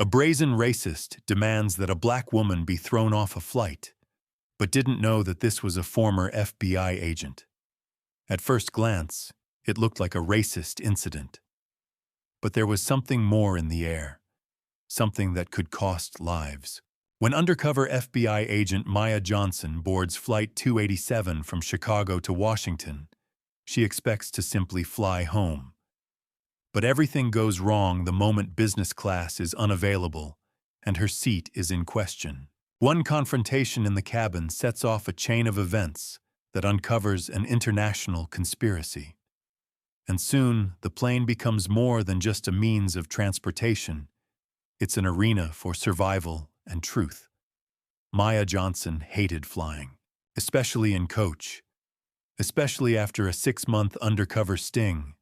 A brazen racist demands that a black woman be thrown off a flight, but didn't know that this was a former FBI agent. At first glance, it looked like a racist incident. But there was something more in the air, something that could cost lives. When undercover FBI agent Maya Johnson boards Flight 287 from Chicago to Washington, she expects to simply fly home. But everything goes wrong the moment business class is unavailable and her seat is in question. One confrontation in the cabin sets off a chain of events that uncovers an international conspiracy. And soon, the plane becomes more than just a means of transportation. It's an arena for survival and truth. Maya Johnson hated flying, especially in coach, especially after a 6-month undercover sting,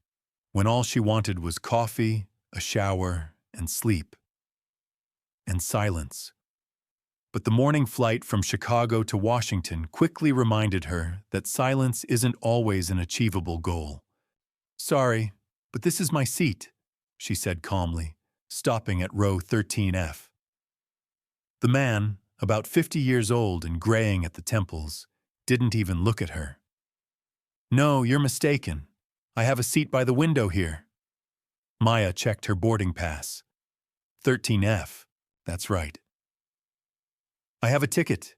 when all she wanted was coffee, a shower, and sleep. And silence. But the morning flight from Chicago to Washington quickly reminded her that silence isn't always an achievable goal. "Sorry, but this is my seat," she said calmly, stopping at row 13F. The man, about 50 years old and graying at the temples, didn't even look at her. "No, you're mistaken. I have a seat by the window here." Maya checked her boarding pass. 13F, that's right. "I have a ticket."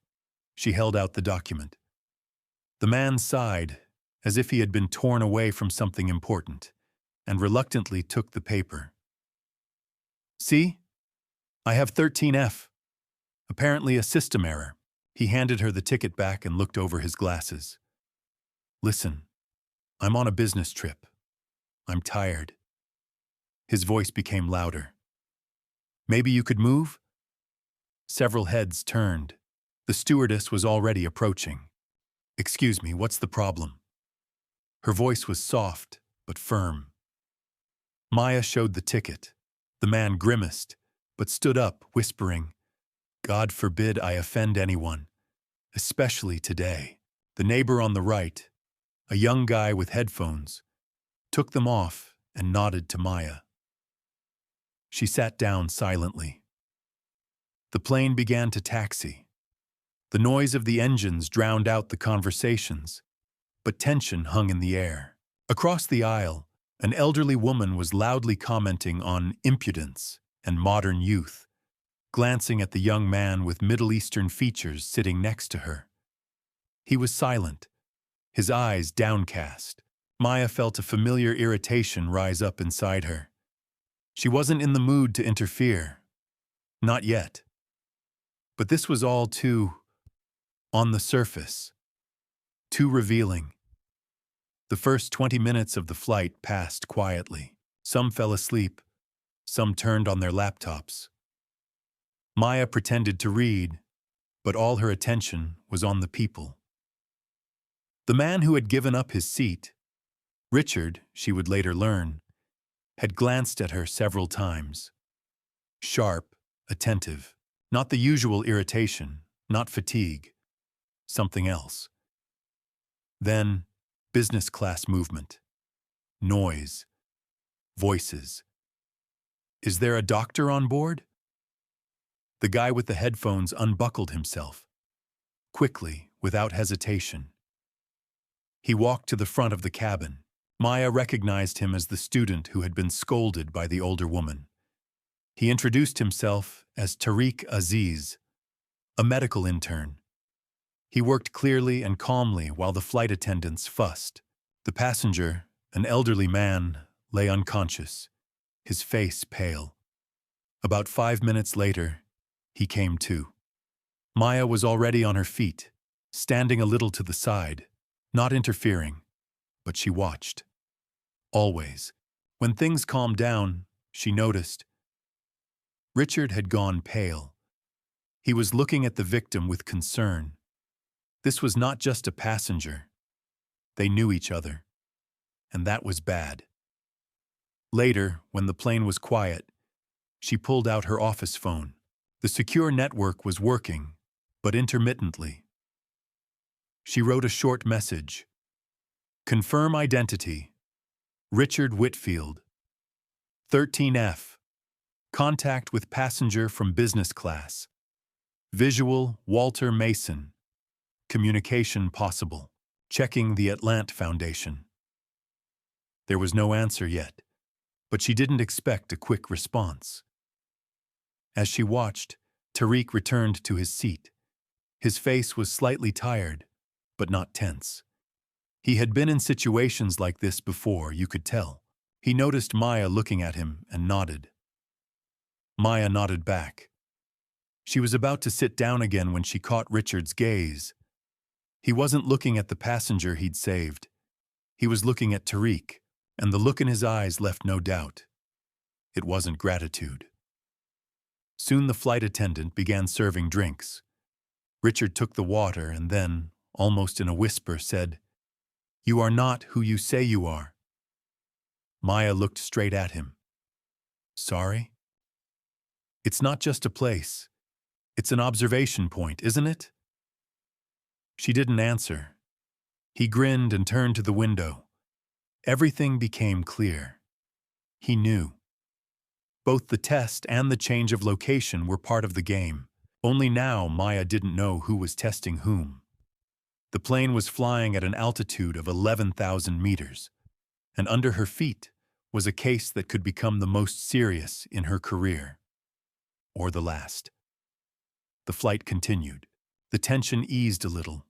She held out the document. The man sighed, as if he had been torn away from something important, and reluctantly took the paper. "See? I have 13F. Apparently a system error." He handed her the ticket back and looked over his glasses. "Listen, I'm on a business trip. I'm tired." His voice became louder. "Maybe you could move?" Several heads turned. The stewardess was already approaching. "Excuse me, what's the problem?" Her voice was soft, but firm. Maya showed the ticket. The man grimaced, but stood up, whispering, "God forbid I offend anyone, especially today." The neighbor on the right, a young guy with headphones, took them off and nodded to Maya. She sat down silently. The plane began to taxi. The noise of the engines drowned out the conversations, but tension hung in the air. Across the aisle, an elderly woman was loudly commenting on impudence and modern youth, glancing at the young man with Middle Eastern features sitting next to her. He was silent, his eyes downcast. Maya felt a familiar irritation rise up inside her. She wasn't in the mood to interfere. Not yet. But this was all too on the surface, too revealing. The first 20 minutes of the flight passed quietly. Some fell asleep, some turned on their laptops. Maya pretended to read, but all her attention was on the people. The man who had given up his seat, Richard, she would later learn, had glanced at her several times. Sharp, attentive, not the usual irritation, not fatigue, something else. Then, business class movement, noise, voices. "Is there a doctor on board?" The guy with the headphones unbuckled himself, quickly, without hesitation. He walked to the front of the cabin. Maya recognized him as the student who had been scolded by the older woman. He introduced himself as Tariq Aziz, a medical intern. He worked clearly and calmly while the flight attendants fussed. The passenger, an elderly man, lay unconscious, his face pale. About 5 minutes later, he came to. Maya was already on her feet, standing a little to the side, not interfering, but she watched. Always. When things calmed down, she noticed. Richard had gone pale. He was looking at the victim with concern. This was not just a passenger. They knew each other. And that was bad. Later, when the plane was quiet, she pulled out her office phone. The secure network was working, but intermittently. She wrote a short message. "Confirm identity. Richard Whitfield. 13F. Contact with passenger from business class. Visual, Walter Mason. Communication possible. Checking the Attendant Foundation. There was no answer yet, but she didn't expect a quick response. As she watched, Tariq returned to his seat. His face was slightly tired, but not tense. He had been in situations like this before, you could tell. He noticed Maya looking at him and nodded. Maya nodded back. She was about to sit down again when she caught Richard's gaze. He wasn't looking at the passenger he'd saved. He was looking at Tariq, and the look in his eyes left no doubt. It wasn't gratitude. Soon the flight attendant began serving drinks. Richard took the water and then, almost in a whisper, said, "You are not who you say you are." Maya looked straight at him. "Sorry?" "It's not just a place. It's an observation point, isn't it?" She didn't answer. He grinned and turned to the window. Everything became clear. He knew. Both the test and the change of location were part of the game. Only now Maya didn't know who was testing whom. The plane was flying at an altitude of 11,000 meters, and under her feet was a case that could become the most serious in her career. Or the last. The flight continued. The tension eased a little,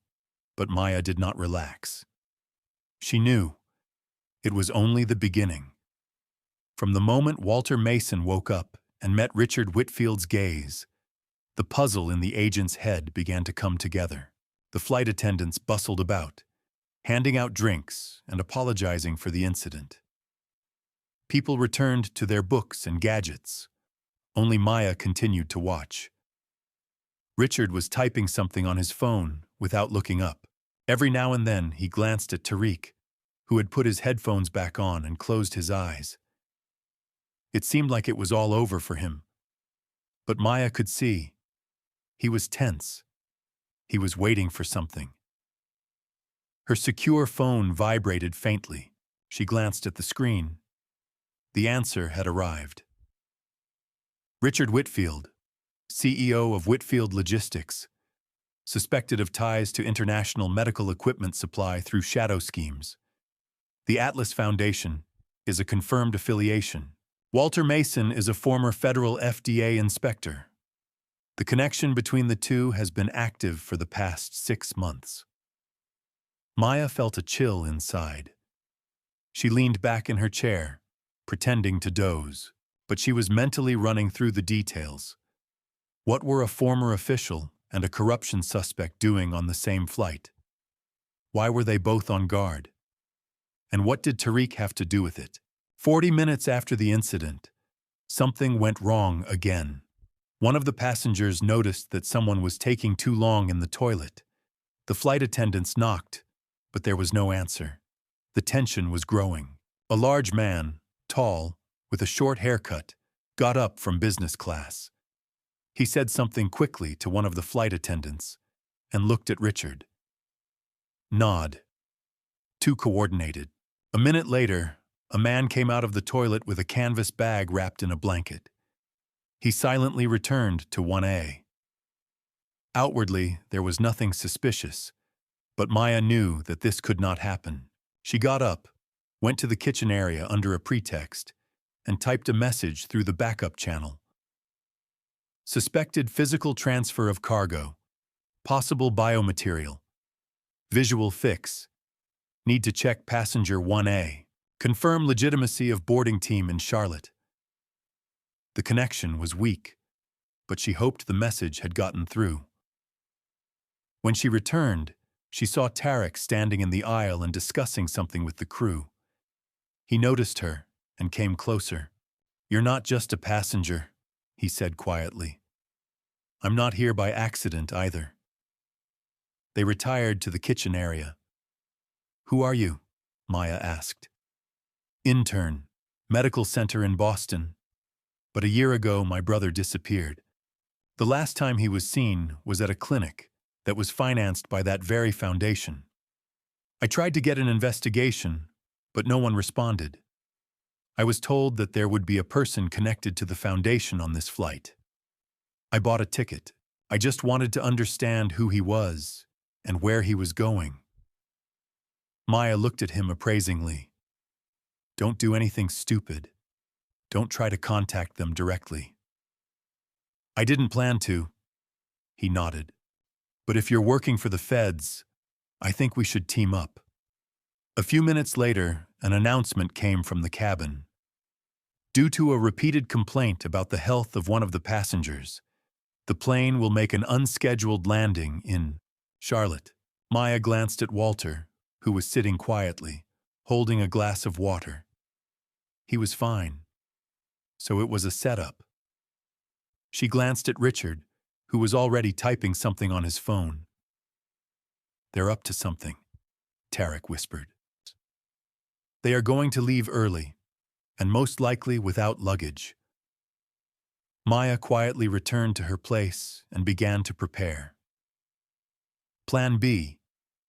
but Maya did not relax. She knew it was only the beginning. From the moment Walter Mason woke up and met Richard Whitfield's gaze, the puzzle in the agent's head began to come together. The flight attendants bustled about, handing out drinks and apologizing for the incident. People returned to their books and gadgets. Only Maya continued to watch. Richard was typing something on his phone without looking up. Every now and then he glanced at Tariq, who had put his headphones back on and closed his eyes. It seemed like it was all over for him. But Maya could see. He was tense. He was waiting for something. Her secure phone vibrated faintly. She glanced at the screen. The answer had arrived. Richard Whitfield, CEO of Whitfield Logistics, suspected of ties to international medical equipment supply through shadow schemes. The Atlas Foundation is a confirmed affiliation. Walter Mason is a former federal FDA inspector. The connection between the two has been active for the past 6 months. Maya felt a chill inside. She leaned back in her chair, pretending to doze, but she was mentally running through the details. What were a former official and a corruption suspect doing on the same flight? Why were they both on guard? And what did Tariq have to do with it? 40 minutes after the incident, something went wrong again. One of the passengers noticed that someone was taking too long in the toilet. The flight attendants knocked, but there was no answer. The tension was growing. A large man, tall, with a short haircut, got up from business class. He said something quickly to one of the flight attendants and looked at Richard. Nod. Too coordinated. A minute later, a man came out of the toilet with a canvas bag wrapped in a blanket. He silently returned to 1A. Outwardly, there was nothing suspicious, but Maya knew that this could not happen. She got up, went to the kitchen area under a pretext, and typed a message through the backup channel. Suspected physical transfer of cargo. Possible biomaterial. Visual fix. Need to check passenger 1A. Confirm legitimacy of boarding team in Charlotte. The connection was weak, but she hoped the message had gotten through. When she returned, she saw Tariq standing in the aisle and discussing something with the crew. He noticed her and came closer. "You're not just a passenger," he said quietly. "I'm not here by accident either." They retired to the kitchen area. "Who are you?" Maya asked. "Intern, medical center in Boston. But a year ago, my brother disappeared. The last time he was seen was at a clinic that was financed by that very foundation. I tried to get an investigation, but no one responded. I was told that there would be a person connected to the Foundation on this flight. I bought a ticket. I just wanted to understand who he was and where he was going. Maya looked at him appraisingly. Don't do anything stupid. Don't try to contact them directly. I didn't plan to. He nodded. But if you're working for the feds, I think we should team up. A few minutes later, an announcement came from the cabin. Due to a repeated complaint about the health of one of the passengers, the plane will make an unscheduled landing in Charlotte. Maya glanced at Walter, who was sitting quietly, holding a glass of water. He was fine. So it was a setup. She glanced at Richard, who was already typing something on his phone. They're up to something, Tarek whispered. They are going to leave early, and most likely without luggage. Maya quietly returned to her place and began to prepare. Plan B,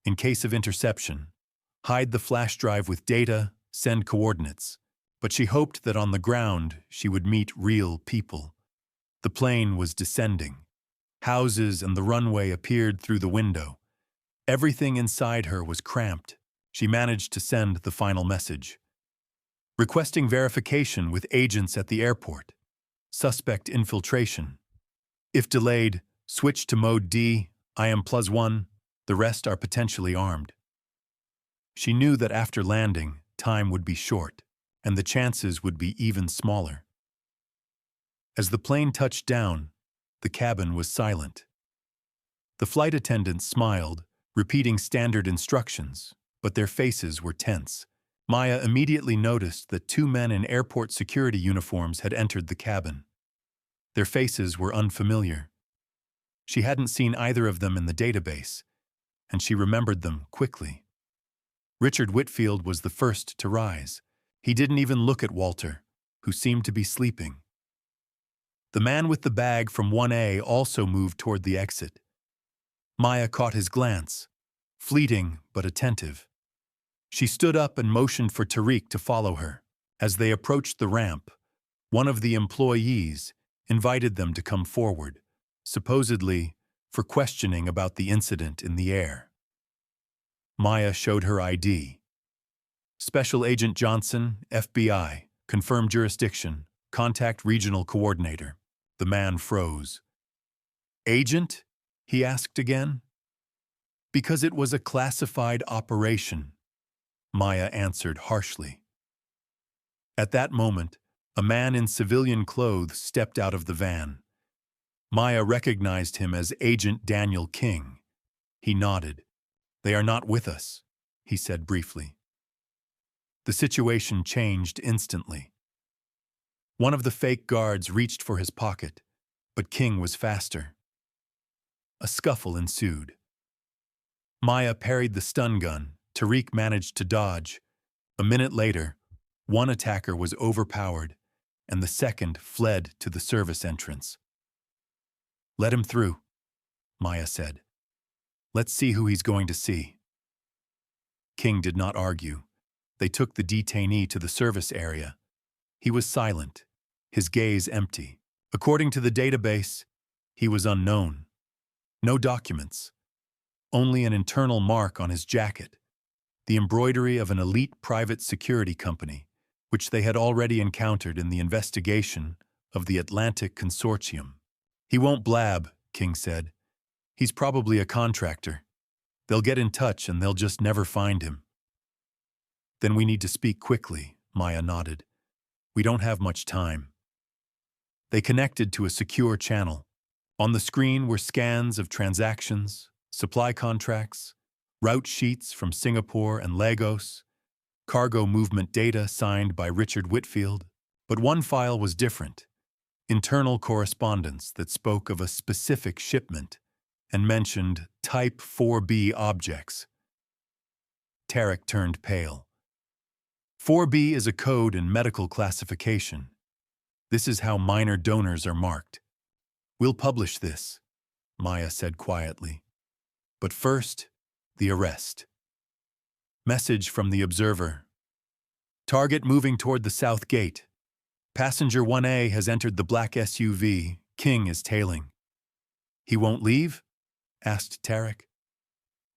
in case of interception, hide the flash drive with data, send coordinates, but she hoped that on the ground she would meet real people. The plane was descending. Houses and the runway appeared through the window. Everything inside her was cramped. She managed to send the final message. Requesting verification with agents at the airport. Suspect infiltration. If delayed, switch to mode D, I am +1, the rest are potentially armed. She knew that after landing, time would be short, and the chances would be even smaller. As the plane touched down, the cabin was silent. The flight attendants smiled, repeating standard instructions, but their faces were tense. Maya immediately noticed that 2 men in airport security uniforms had entered the cabin. Their faces were unfamiliar. She hadn't seen either of them in the database, and she remembered them quickly. Richard Whitfield was the first to rise. He didn't even look at Walter, who seemed to be sleeping. The man with the bag from 1A also moved toward the exit. Maya caught his glance, fleeting but attentive. She stood up and motioned for Tariq to follow her. As they approached the ramp, one of the employees invited them to come forward, supposedly for questioning about the incident in the air. Maya showed her ID. Special Agent Johnson, FBI, confirmed jurisdiction, contact regional coordinator. The man froze. Agent? He asked again. Because it was a classified operation, Maya answered harshly. At that moment, a man in civilian clothes stepped out of the van. Maya recognized him as Agent Daniel King. He nodded. They are not with us, he said briefly. The situation changed instantly. One of the fake guards reached for his pocket, but King was faster. A scuffle ensued. Maya parried the stun gun. Tariq managed to dodge. A minute later, one attacker was overpowered, and the second fled to the service entrance. Let him through, Maya said. Let's see who he's going to see. King did not argue. They took the detainee to the service area. He was silent, his gaze empty. According to the database, he was unknown. No documents. Only an internal mark on his jacket. The embroidery of an elite private security company, which they had already encountered in the investigation of the Atlantic Consortium. He won't blab, King said. He's probably a contractor. They'll get in touch and they'll just never find him. Then we need to speak quickly, Maya nodded. We don't have much time. They connected to a secure channel. On the screen were scans of transactions, supply contracts, route sheets from Singapore and Lagos, cargo movement data signed by Richard Whitfield. But one file was different. Internal correspondence that spoke of a specific shipment and mentioned Type 4B objects. Tarek turned pale. 4B is a code in medical classification. This is how minor donors are marked. We'll publish this, Maya said quietly. But first, the arrest. Message from the observer. Target moving toward the south gate. Passenger 1A has entered the black SUV. King is tailing. He won't leave? Asked Tarek.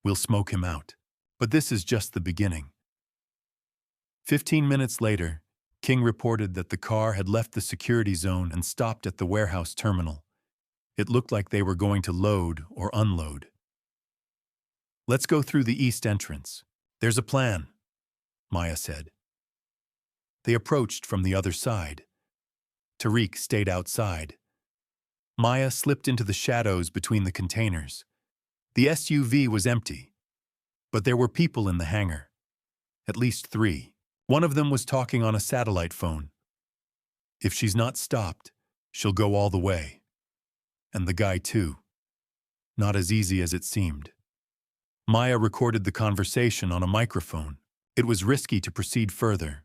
We'll smoke him out. But this is just the beginning. 15 minutes later, King reported that the car had left the security zone and stopped at the warehouse terminal. It looked like they were going to load or unload. Let's go through the east entrance. There's a plan, Maya said. They approached from the other side. Tariq stayed outside. Maya slipped into the shadows between the containers. The SUV was empty, but there were people in the hangar. At least 3. One of them was talking on a satellite phone. If she's not stopped, she'll go all the way. And the guy too. Not as easy as it seemed. Maya recorded the conversation on a microphone. It was risky to proceed further,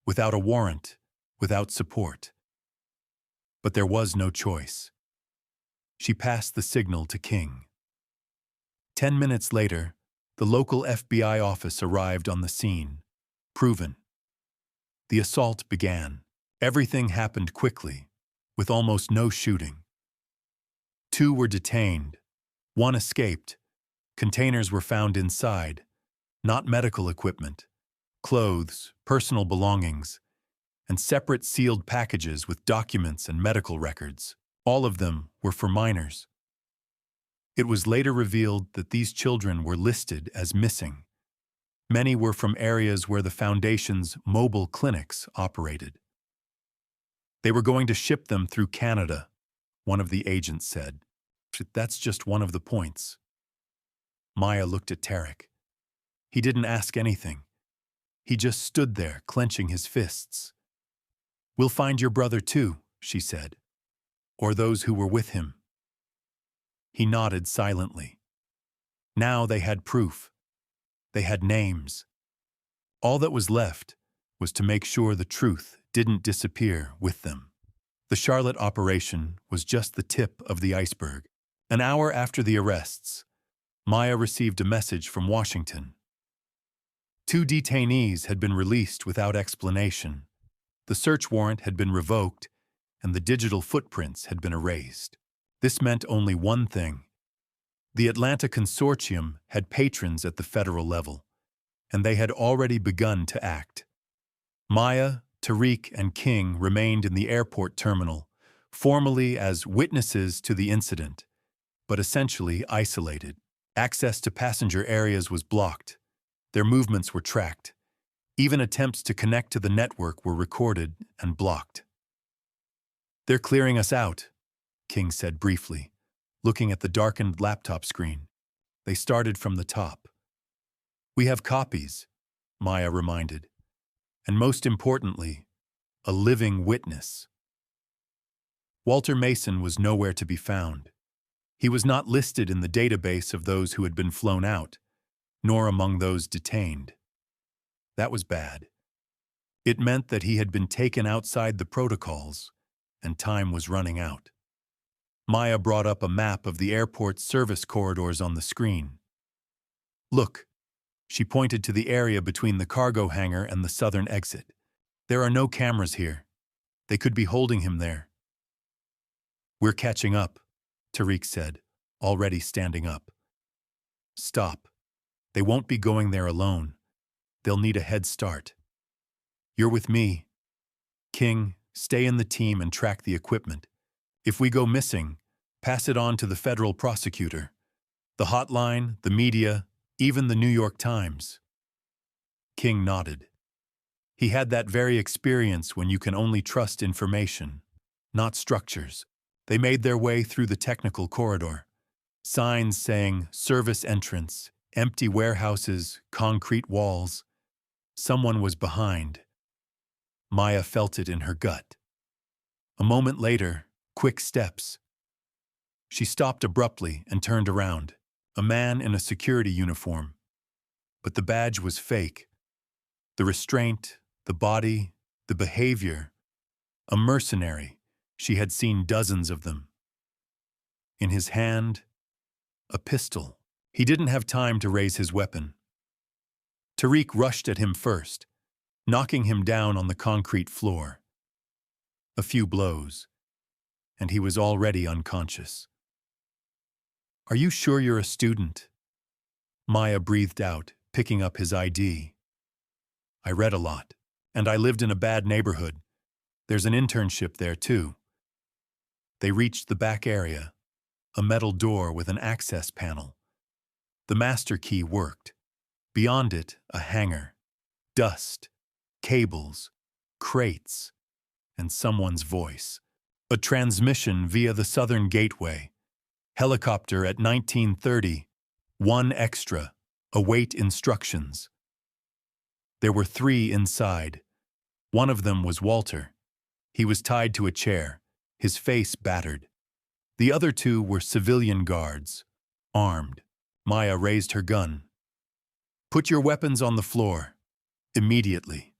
without a warrant, without support. But there was no choice. She passed the signal to King. 10 minutes later, the local FBI office arrived on the scene. Proven. The assault began. Everything happened quickly, with almost no shooting. 2 were detained. 1 escaped. Containers were found inside. Not medical equipment. Clothes, personal belongings, and separate sealed packages with documents and medical records. All of them were for minors. It was later revealed that these children were listed as missing. Many were from areas where the Foundation's mobile clinics operated. They were going to ship them through Canada, one of the agents said. That's just one of the points. Maya looked at Tarek. He didn't ask anything. He just stood there, clenching his fists. We'll find your brother too, she said. Or those who were with him. He nodded silently. Now they had proof. They had names. All that was left was to make sure the truth didn't disappear with them. The Charlotte operation was just the tip of the iceberg. An hour after the arrests, Maya received a message from Washington. 2 detainees had been released without explanation. The search warrant had been revoked, and the digital footprints had been erased. This meant only one thing. The Atlanta Consortium had patrons at the federal level, and they had already begun to act. Maya, Tariq, and King remained in the airport terminal, formally as witnesses to the incident, but essentially isolated. Access to passenger areas was blocked. Their movements were tracked. Even attempts to connect to the network were recorded and blocked. They're clearing us out, King said briefly, looking at the darkened laptop screen. They started from the top. We have copies, Maya reminded, and most importantly, a living witness. Walter Mason was nowhere to be found. He was not listed in the database of those who had been flown out, nor among those detained. That was bad. It meant that he had been taken outside the protocols, and time was running out. Maya brought up a map of the airport's service corridors on the screen. Look, she pointed to the area between the cargo hangar and the southern exit. There are no cameras here. They could be holding him there. We're catching up, Tariq said, already standing up. Stop. They won't be going there alone. They'll need a head start. You're with me. King, stay in the team and track the equipment. If we go missing, pass it on to the federal prosecutor, the hotline, the media, even the New York Times. King nodded. He had that very experience when you can only trust information, not structures. They made their way through the technical corridor. Signs saying service entrance, empty warehouses, concrete walls. Someone was behind. Maya felt it in her gut. A moment later, quick steps. She stopped abruptly and turned around. A man in a security uniform. But the badge was fake. The restraint, the body, the behavior. A mercenary. She had seen dozens of them. In his hand, a pistol. He didn't have time to raise his weapon. Tariq rushed at him first. knocking him down on the concrete floor. A few blows, and he was already unconscious. "Are you sure you're a student?" Maya breathed out, picking up his ID. "I read a lot, and I lived in a bad neighborhood. There's an internship there, too." They reached the back area, a metal door with an access panel. The master key worked. Beyond it, a hangar. Dust, cables, crates, and someone's voice. A transmission via the southern gateway. Helicopter at 1930. 1 extra. Await instructions. There were 3 inside. One of them was Walter. He was tied to a chair, his face battered. The other 2 were civilian guards, armed. Maya raised her gun. "Put your weapons on the floor. Immediately."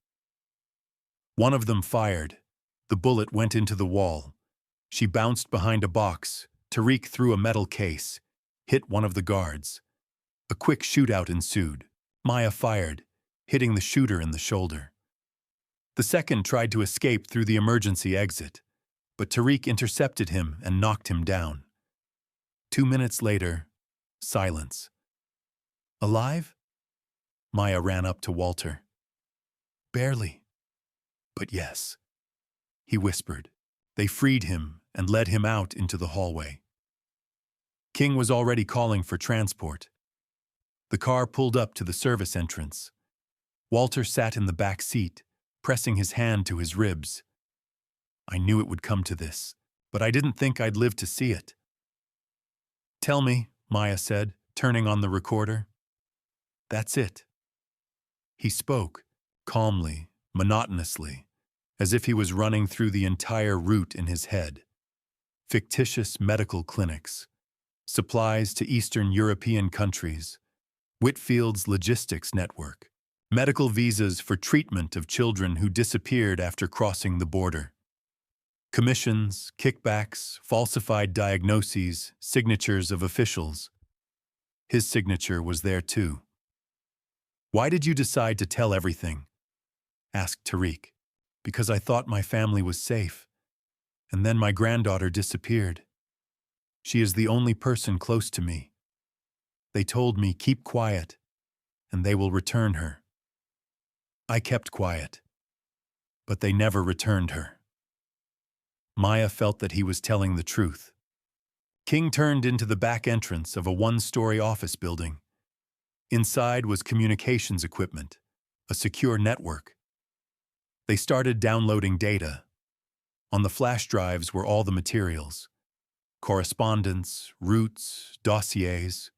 One of them fired. The bullet went into the wall. She bounced behind a box. Tariq threw a metal case, hit one of the guards. A quick shootout ensued. Maya fired, hitting the shooter in the shoulder. The second tried to escape through the emergency exit, but Tariq intercepted him and knocked him down. 2 minutes later, silence. "Alive?" Maya ran up to Walter. "Barely. But yes," he whispered. They freed him and led him out into the hallway. King was already calling for transport. The car pulled up to the service entrance. Walter sat in the back seat, pressing his hand to his ribs. "I knew it would come to this, but I didn't think I'd live to see it." "Tell me," Maya said, turning on the recorder. "That's it." He spoke, calmly, monotonously, as if he was running through the entire route in his head. Fictitious medical clinics, supplies to Eastern European countries, Whitfield's logistics network, medical visas for treatment of children who disappeared after crossing the border. Commissions, kickbacks, falsified diagnoses, signatures of officials. His signature was there too. "Why did you decide to tell everything?" asked Tariq. "Because I thought my family was safe. And then my granddaughter disappeared. She is the only person close to me. They told me, keep quiet, and they will return her. I kept quiet, but they never returned her." Maya felt that he was telling the truth. King turned into the back entrance of a 1-story office building. Inside was communications equipment, a secure network. They started downloading data. On the flash drives were all the materials: correspondence, routes, dossiers,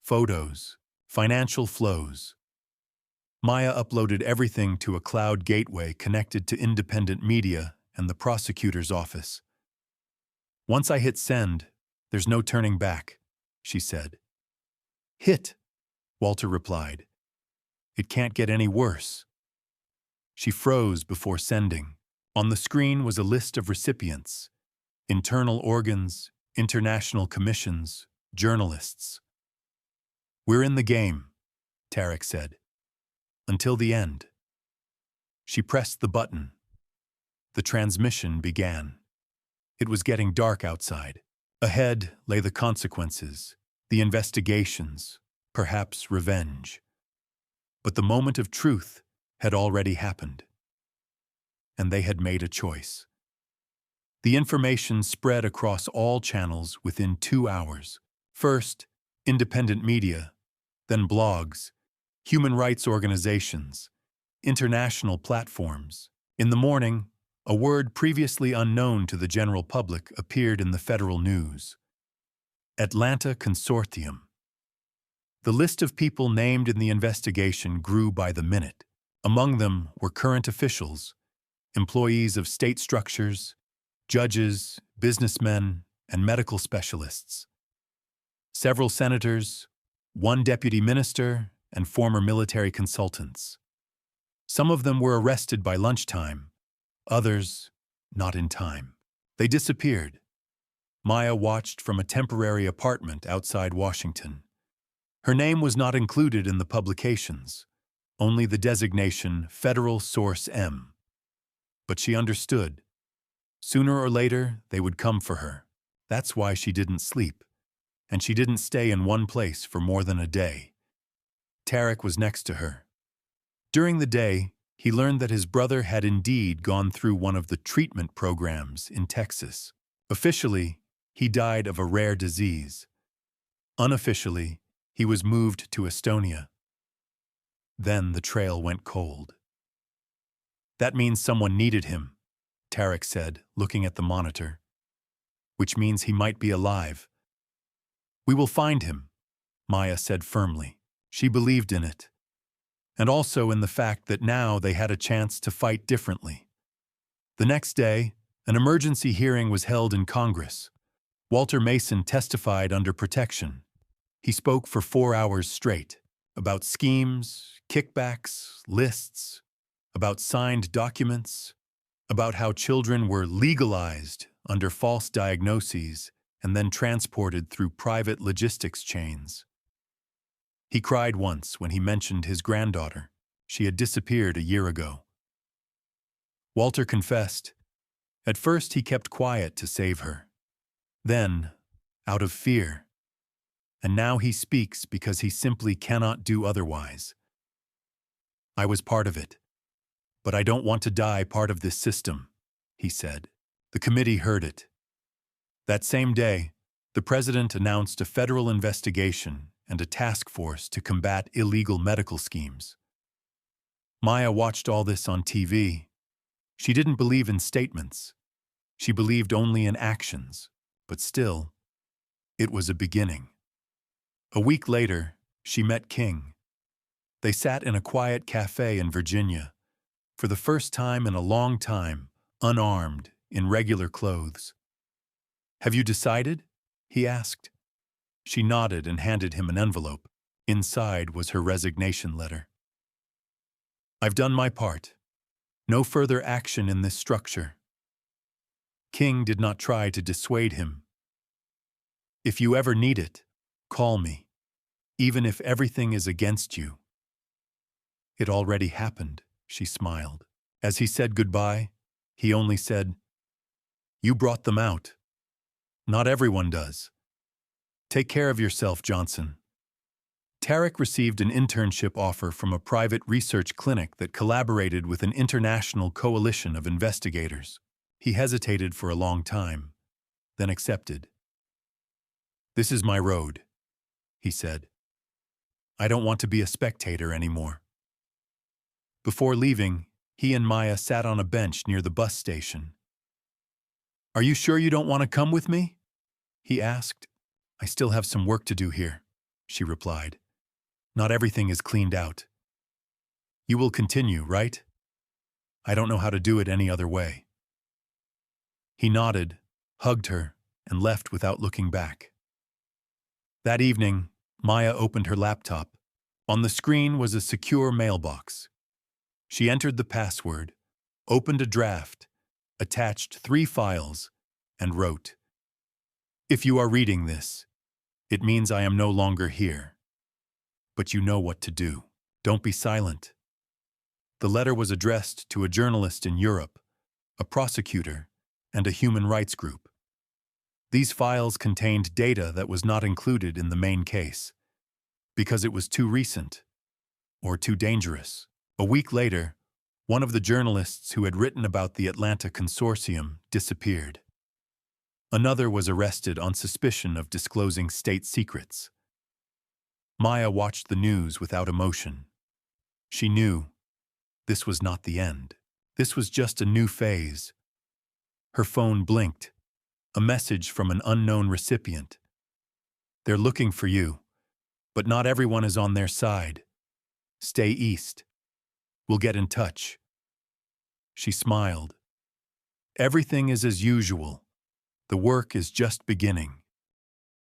photos, financial flows. Maya uploaded everything to a cloud gateway connected to independent media and the prosecutor's office. "Once I hit send, there's no turning back," she said. "Hit," Walter replied. "It can't get any worse." She froze before sending. On the screen was a list of recipients: internal organs, international commissions, journalists. "We're in the game," Tariq said. "Until the end." She pressed the button. The transmission began. It was getting dark outside. Ahead lay the consequences, the investigations, perhaps revenge. But the moment of truth had already happened. And they had made a choice. The information spread across all channels within 2 hours. First, independent media, then blogs, human rights organizations, international platforms. In the morning, a word previously unknown to the general public appeared in the federal news: Atlanta Consortium. The list of people named in the investigation grew by the minute. Among them were current officials, employees of state structures, judges, businessmen, and medical specialists. Several senators, 1 deputy minister, and former military consultants. Some of them were arrested by lunchtime, others not in time. They disappeared. Maya watched from a temporary apartment outside Washington. Her name was not included in the publications, only the designation Federal Source M. But she understood. Sooner or later, they would come for her. That's why she didn't sleep. And she didn't stay in one place for more than a day. Tarek was next to her. During the day, he learned that his brother had indeed gone through one of the treatment programs in Texas. Officially, he died of a rare disease. Unofficially, he was moved to Estonia. Then the trail went cold. That means someone needed him, Tarek said, looking at the monitor. Which means he might be alive. We will find him, Maya said firmly. She believed in it. And also in the fact that now they had a chance to fight differently. The next day, an emergency hearing was held in Congress. Walter Mason testified under protection. He spoke for 4 hours straight, about schemes, kickbacks, lists, about signed documents, about how children were legalized under false diagnoses and then transported through private logistics chains. He cried once when he mentioned his granddaughter. She had disappeared a year ago. Walter confessed. At first he kept quiet to save her. Then, out of fear. And now he speaks because he simply cannot do otherwise. I was part of it. But I don't want to die part of this system, he said. The committee heard it. That same day, the president announced a federal investigation and a task force to combat illegal medical schemes. Maya watched all this on TV. She didn't believe in statements. She believed only in actions. But still, it was a beginning. A week later, she met King. They sat in a quiet cafe in Virginia, for the first time in a long time, unarmed, in regular clothes. Have you decided? He asked. She nodded and handed him an envelope. Inside was her resignation letter. I've done my part. No further action in this structure. King did not try to dissuade him. If you ever need it, call me, even if everything is against you. It already happened, she smiled. As he said goodbye, he only said, You brought them out. Not everyone does. Take care of yourself, Johnson. Tarek received an internship offer from a private research clinic that collaborated with an international coalition of investigators. He hesitated for a long time, then accepted. This is my road, he said. I don't want to be a spectator anymore. Before leaving, he and Maya sat on a bench near the bus station. Are you sure you don't want to come with me? He asked. I still have some work to do here, she replied. Not everything is cleaned out. You will continue, right? I don't know how to do it any other way. He nodded, hugged her, and left without looking back. That evening, Maya opened her laptop. On the screen was a secure mailbox. She entered the password, opened a draft, attached 3 files, and wrote, If you are reading this, it means I am no longer here. But you know what to do. Don't be silent. The letter was addressed to a journalist in Europe, a prosecutor, and a human rights group. These files contained data that was not included in the main case, because it was too recent or too dangerous. A week later, one of the journalists who had written about the Atlanta Consortium disappeared. Another was arrested on suspicion of disclosing state secrets. Maya watched the news without emotion. She knew this was not the end. This was just a new phase. Her phone blinked. A message from an unknown recipient. They're looking for you, but not everyone is on their side. Stay east. We'll get in touch. She smiled. Everything is as usual. The work is just beginning.